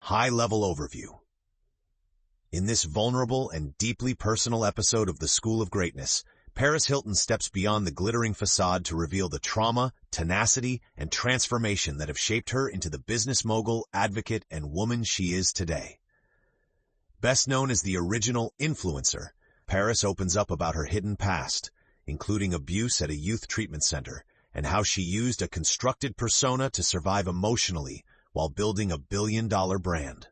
High-level overview. In this vulnerable and deeply personal episode of The School of Greatness, Paris Hilton steps beyond the glittering facade to reveal the trauma, tenacity, and transformation that have shaped her into the business mogul, advocate, and woman she is today. Best known as the original influencer, Paris opens up about her hidden past, including abuse at a youth treatment center, and how she used a constructed persona to survive emotionally while building a billion-dollar brand.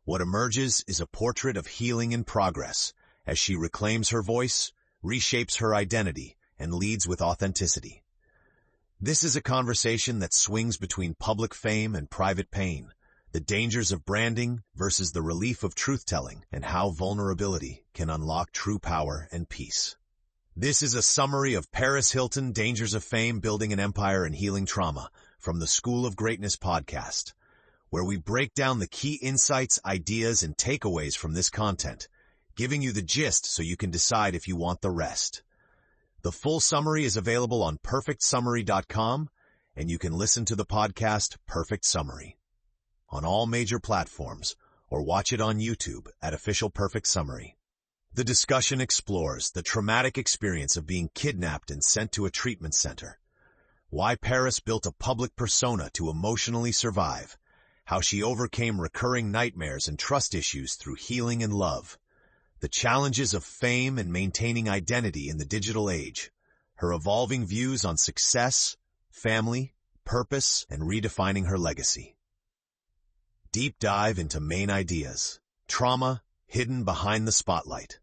What emerges is a portrait of healing in progress, as she reclaims her voice, reshapes her identity, and leads with authenticity. This is a conversation that swings between public fame and private pain, the dangers of branding versus the relief of truth-telling, and how vulnerability can unlock true power and peace. This is a summary of Paris Hilton, Dangers of Fame, Building an Empire and Healing Trauma, from the School of Greatness podcast, where we break down the key insights, ideas, and takeaways from this content, giving you the gist so you can decide if you want the rest. The full summary is available on perfectsummary.com, and you can listen to the podcast Perfect Summary on all major platforms, or watch it on YouTube at Official Perfect Summary. The discussion explores the traumatic experience of being kidnapped and sent to a treatment center, why Paris built a public persona to emotionally survive, how she overcame recurring nightmares and trust issues through healing and love, the challenges of fame and maintaining identity in the digital age, her evolving views on success, family, purpose, and redefining her legacy. Deep dive into main ideas. Trauma hidden behind the spotlight.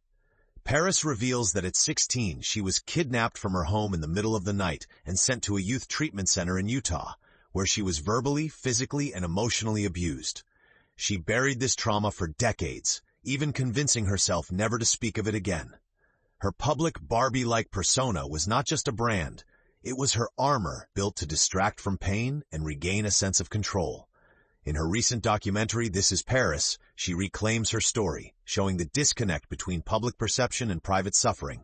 Paris reveals that at 16 she was kidnapped from her home in the middle of the night and sent to a youth treatment center in Utah, where she was verbally, physically, and emotionally abused. She buried this trauma for decades, even convincing herself never to speak of it again. Her public Barbie-like persona was not just a brand, it was her armor built to distract from pain and regain a sense of control. In her recent documentary, This Is Paris, she reclaims her story, showing the disconnect between public perception and private suffering,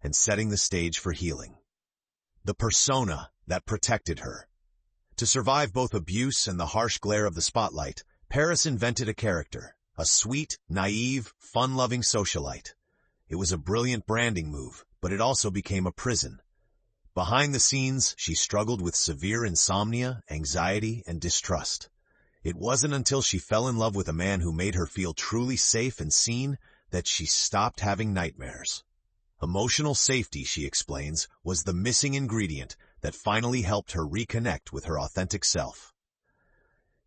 and setting the stage for healing. The persona that protected her. To survive both abuse and the harsh glare of the spotlight, Paris invented a character, a sweet, naive, fun-loving socialite. It was a brilliant branding move, but it also became a prison. Behind the scenes, she struggled with severe insomnia, anxiety, and distrust. It wasn't until she fell in love with a man who made her feel truly safe and seen that she stopped having nightmares. Emotional safety, she explains, was the missing ingredient that finally helped her reconnect with her authentic self.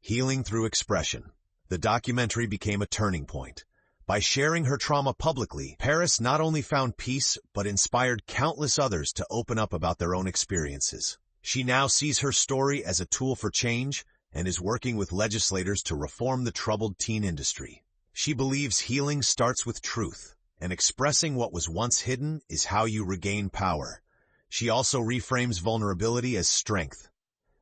Healing through expression. The documentary became a turning point. By sharing her trauma publicly, Paris not only found peace but inspired countless others to open up about their own experiences. She now sees her story as a tool for change and is working with legislators to reform the troubled teen industry. She believes healing starts with truth, and expressing what was once hidden is how you regain power. She also reframes vulnerability as strength.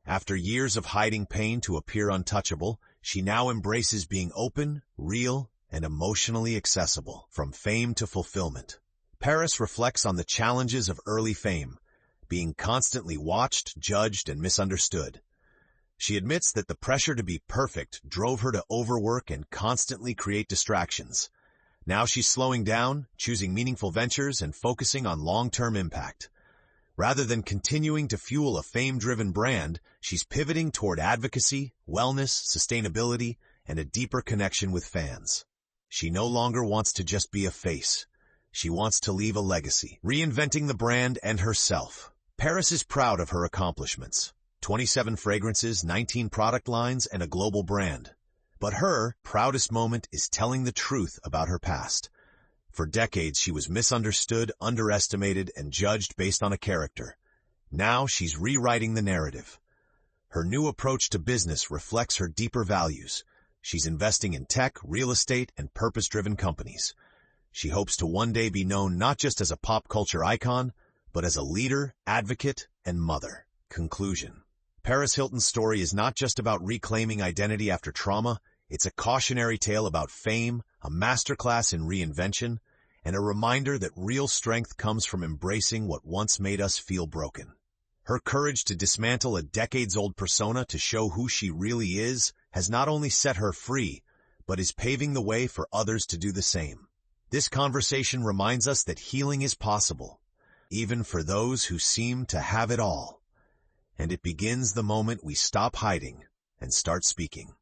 After years of hiding pain to appear untouchable, she now embraces being open, real, and emotionally accessible, from fame to fulfillment. Paris reflects on the challenges of early fame, being constantly watched, judged, and misunderstood. She admits that the pressure to be perfect drove her to overwork and constantly create distractions. Now she's slowing down, choosing meaningful ventures, and focusing on long-term impact. Rather than continuing to fuel a fame-driven brand, she's pivoting toward advocacy, wellness, sustainability, and a deeper connection with fans. She no longer wants to just be a face. She wants to leave a legacy, reinventing the brand and herself. Paris is proud of her accomplishments. 27 fragrances, 19 product lines, and a global brand. But her proudest moment is telling the truth about her past. For decades, she was misunderstood, underestimated, and judged based on a character. Now she's rewriting the narrative. Her new approach to business reflects her deeper values. She's investing in tech, real estate, and purpose-driven companies. She hopes to one day be known not just as a pop culture icon, but as a leader, advocate, and mother. Conclusion. Paris Hilton's story is not just about reclaiming identity after trauma, it's a cautionary tale about fame, a masterclass in reinvention, and a reminder that real strength comes from embracing what once made us feel broken. Her courage to dismantle a decades-old persona to show who she really is has not only set her free, but is paving the way for others to do the same. This conversation reminds us that healing is possible, even for those who seem to have it all. And it begins the moment we stop hiding and start speaking.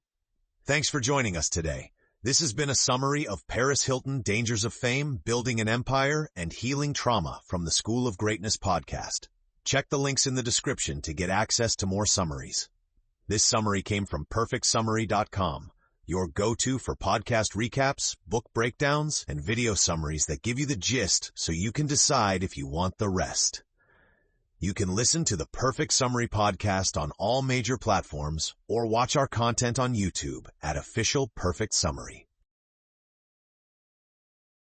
Thanks for joining us today. This has been a summary of Paris Hilton, Dangers of Fame, Building an Empire, and Healing Trauma from the School of Greatness podcast. Check the links in the description to get access to more summaries. This summary came from perfectsummary.com, your go-to for podcast recaps, book breakdowns, and video summaries that give you the gist so you can decide if you want the rest. You can listen to the Perfect Summary podcast on all major platforms or watch our content on YouTube at Official Perfect Summary.